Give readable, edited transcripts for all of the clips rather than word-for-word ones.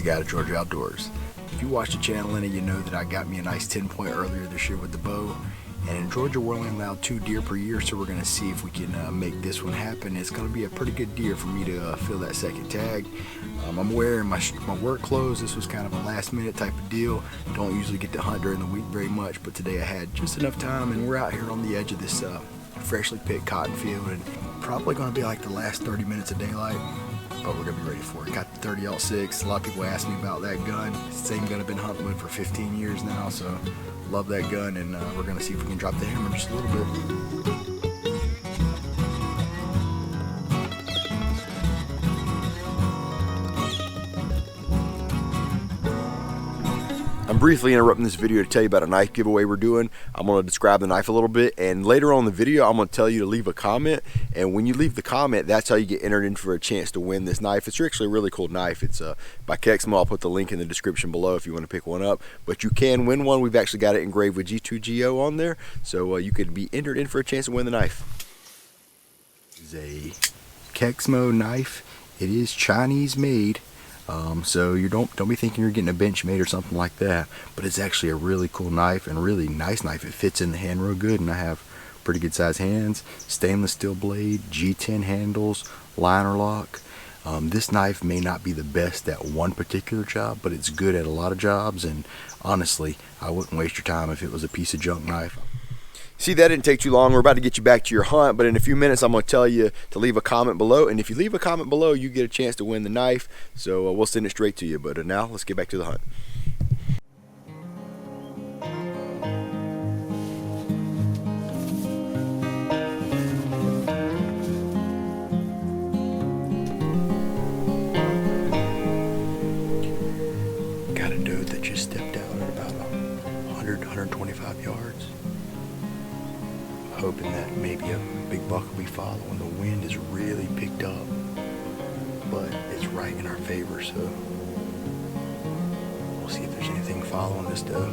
the guy to Georgia Outdoors. If you watch the channel in it, you know that I got me a nice 10-point earlier this year with the bow. And in Georgia, we're only allowed 2 deer per year, so we're going to see if we can make this one happen. It's going to be a pretty good deer for me to fill that second tag. I'm wearing my work clothes. This was kind of a last-minute type of deal. Don't usually get to hunt during the week very much, but today I had just enough time, and we're out here on the edge of this freshly picked cotton field, and probably going to be like the last 30 minutes of daylight. But we're going to be ready for it. Got the 30-06. A lot of people ask me about that gun. It's the same gun I've been hunting with for 15 years now, so love that gun, and we're going to see if we can drop the hammer just a little bit. I'm briefly interrupting this video to tell you about a knife giveaway we're doing. I'm going to describe the knife a little bit, and later on in the video I'm going to tell you to leave a comment, and when you leave the comment, that's how you get entered in for a chance to win this knife. It's actually a really cool knife. It's by Kexmo. I'll put the link in the description below if you want to pick one up, but you can win one. We've actually got it engraved with G2GO on there, so you could be entered in for a chance to win the knife. This is a Kexmo knife. It is Chinese made. So you don't be thinking you're getting a Benchmade or something like that, but it's actually a really cool knife and really nice knife. It fits in the hand real good, and I have pretty good size hands. Stainless steel blade, G10 handles, liner lock. This knife may not be the best at one particular job, but it's good at a lot of jobs, and honestly, I wouldn't waste your time if it was a piece of junk knife. See, that didn't take too long. We're about to get you back to your hunt, but in a few minutes I'm going to tell you to leave a comment below, and if you leave a comment below, you get a chance to win the knife, so we'll send it straight to you. But now let's get back to the hunt. Got a doe that just stepped out at about 125 yards. Hoping that maybe a big buck will be following. The wind is really picked up, but it's right in our favor, so we'll see if there's anything following this doe.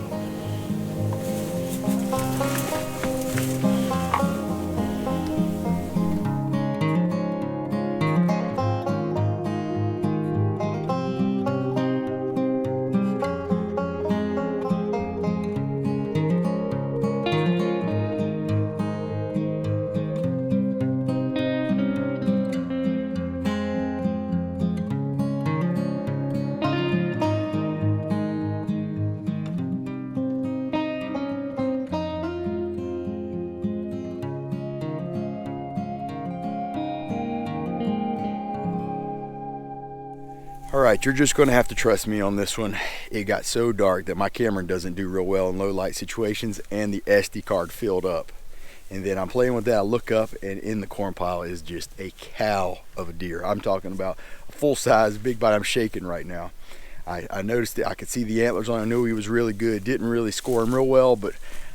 Alright, you're just going to have to trust me on this one. It got so dark that my camera doesn't do real well in low light situations, and the SD card filled up. And then I'm playing with that, I look up, and in the corn pile is just a cow of a deer. I'm talking about a full size, big bite. I'm shaking right now. I noticed that I could see the antlers on him. I knew he was really good. Didn't really score him real well, but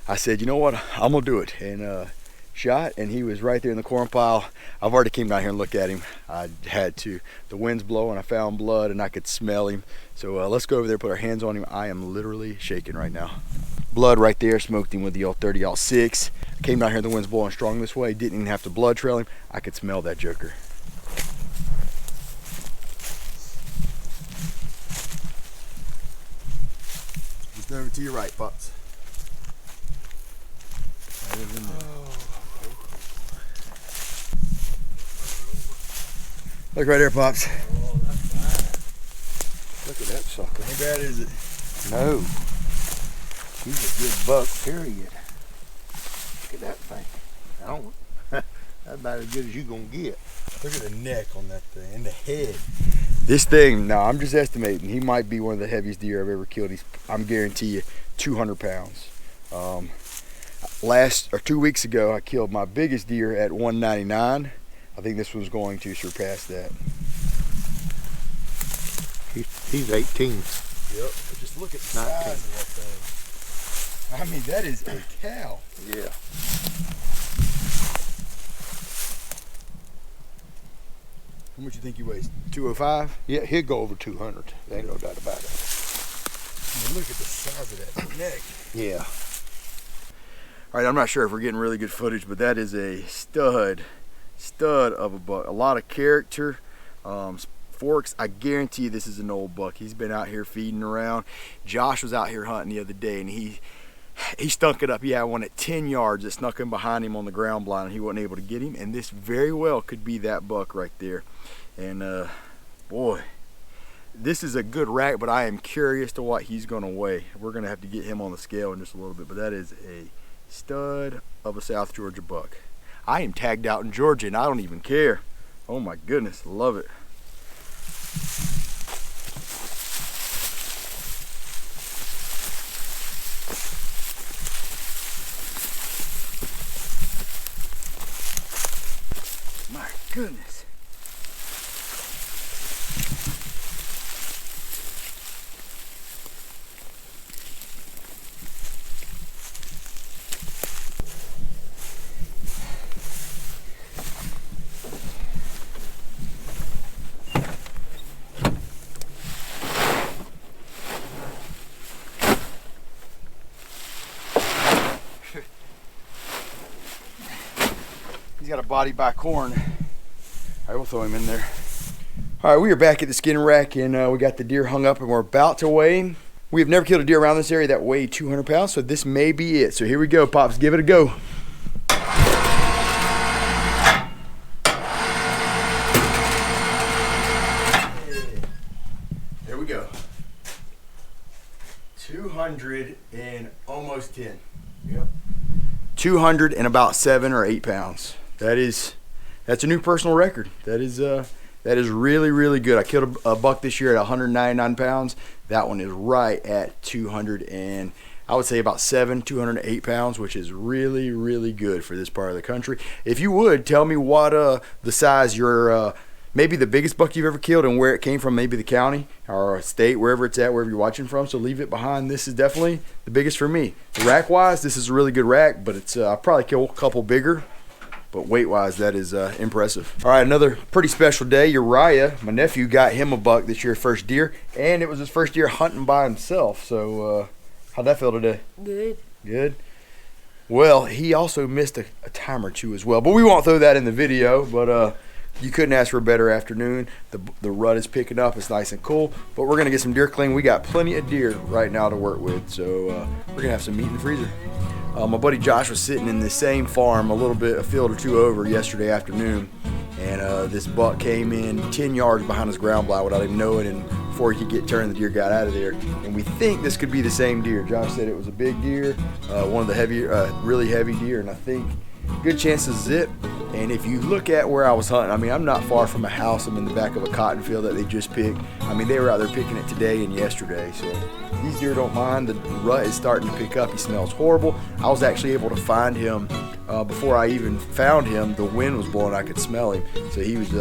I said, you know what, I'm going to do it. And shot, and he was right there in the corn pile. I've already came down here and looked at him. I had to. The wind's blowing, I found blood, and I could smell him. So let's go over there, put our hands on him. I am literally shaking right now. Blood right there, smoked him with the old 30-06. I came down here, the wind's blowing strong this way. Didn't even have to blood trail him. I could smell that joker. Just over to your right, Pops. Look right there, Pops. Oh, that's fine. Look at that sucker. How bad is it? No. He's a good buck, period. Look at that thing. I don't, that's about as good as you're going to get. Look at the neck on that thing and the head. This thing, now I'm just estimating, he might be one of the heaviest deer I've ever killed. I'm guarantee you 200 pounds. 2 weeks ago, I killed my biggest deer at 199. I think this was going to surpass that. He's 18. Yep. But just look at the size of that thing. I mean, that is a cow. Yeah. How much you think he weighs? 205? Yeah, he'll go over 200. There ain't no doubt about it. I mean, look at the size of that neck. Yeah. All right, I'm not sure if we're getting really good footage, but that is a stud of a buck. A lot of character. forks. I guarantee you this is an old buck. He's been out here feeding around. Josh was out here hunting the other day, and he stunk it up. He had one at 10 yards that snuck in behind him on the ground blind, and he wasn't able to get him. And this very well could be that buck right there. And boy, this is a good rack, but I am curious to what he's going to weigh. We're going to have to get him on the scale in just a little bit, but that is a stud of a South Georgia buck. I am tagged out in Georgia, and I don't even care. Oh my goodness, love it. My goodness. He's got a body by corn. I will throw him in there. All right, we are back at the skin rack, and we got the deer hung up, and we're about to weigh him. We have never killed a deer around this area that weighed 200 pounds, so this may be it. So here we go, Pops, give it a go. There we go. 200 and almost 10. Yep. 200 and about 7 or 8 pounds. That's a new personal record. That is really, really good. I killed a buck this year at 199 pounds. That one is right at 200 and I would say about 208 pounds, which is really, really good for this part of the country. If you would, tell me what the size your maybe the biggest buck you've ever killed and where it came from, maybe the county or state, wherever it's at, wherever you're watching from. So leave it behind. This is definitely the biggest for me. Rack wise, this is a really good rack, but it's I'll probably kill a couple bigger. But weight-wise, that is impressive. All right, another pretty special day. Uriah, my nephew, got him a buck this year, first deer, and it was his first year hunting by himself. So how'd that feel today? Good. Good? Well, he also missed a time or two as well, but we won't throw that in the video. But you couldn't ask for a better afternoon. The rut is picking up. It's nice and cool, but we're going to get some deer clean. We got plenty of deer right now to work with, so we're going to have some meat in the freezer. My buddy Josh was sitting in the same farm a field or two over yesterday afternoon, and this buck came in 10 yards behind his ground blind without him knowing, and before he could get turned, the deer got out of there. And we think this could be the same deer. Josh said it was a big deer, one of the really heavy deer, and I think good chances is it. And if you look at where I was hunting, I mean, I'm not far from a house. I'm in the back of a cotton field that they just picked. I mean, they were out there picking it today and yesterday. So these deer don't mind. The rut is starting to pick up. He smells horrible. I was actually able to find him before I even found him. The wind was blowing. I could smell him. So he's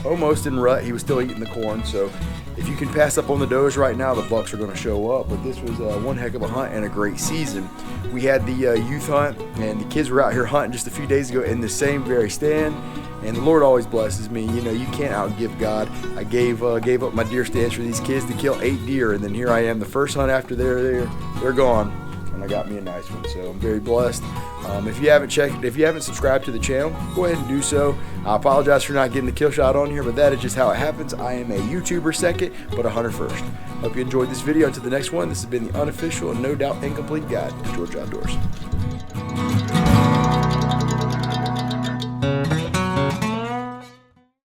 almost in rut. He was still eating the corn. So if you can pass up on the does right now, the bucks are going to show up. But this was one heck of a hunt and a great season. We had the youth hunt, and the kids were out here hunting just a few days ago in the same very stand. And the Lord always blesses me. You know, you can't outgive God. I gave up my deer stands for these kids to kill 8 deer, and then here I am, the first hunt after they're gone, and I got me a nice one. So I'm very blessed. If you haven't subscribed to the channel, go ahead and do so. I apologize for not getting the kill shot on here, but that is just how it happens. I am a YouTuber second, but a hunter first. Hope you enjoyed this video. Until the next one, this has been the unofficial and no doubt incomplete guide to Georgia Outdoors.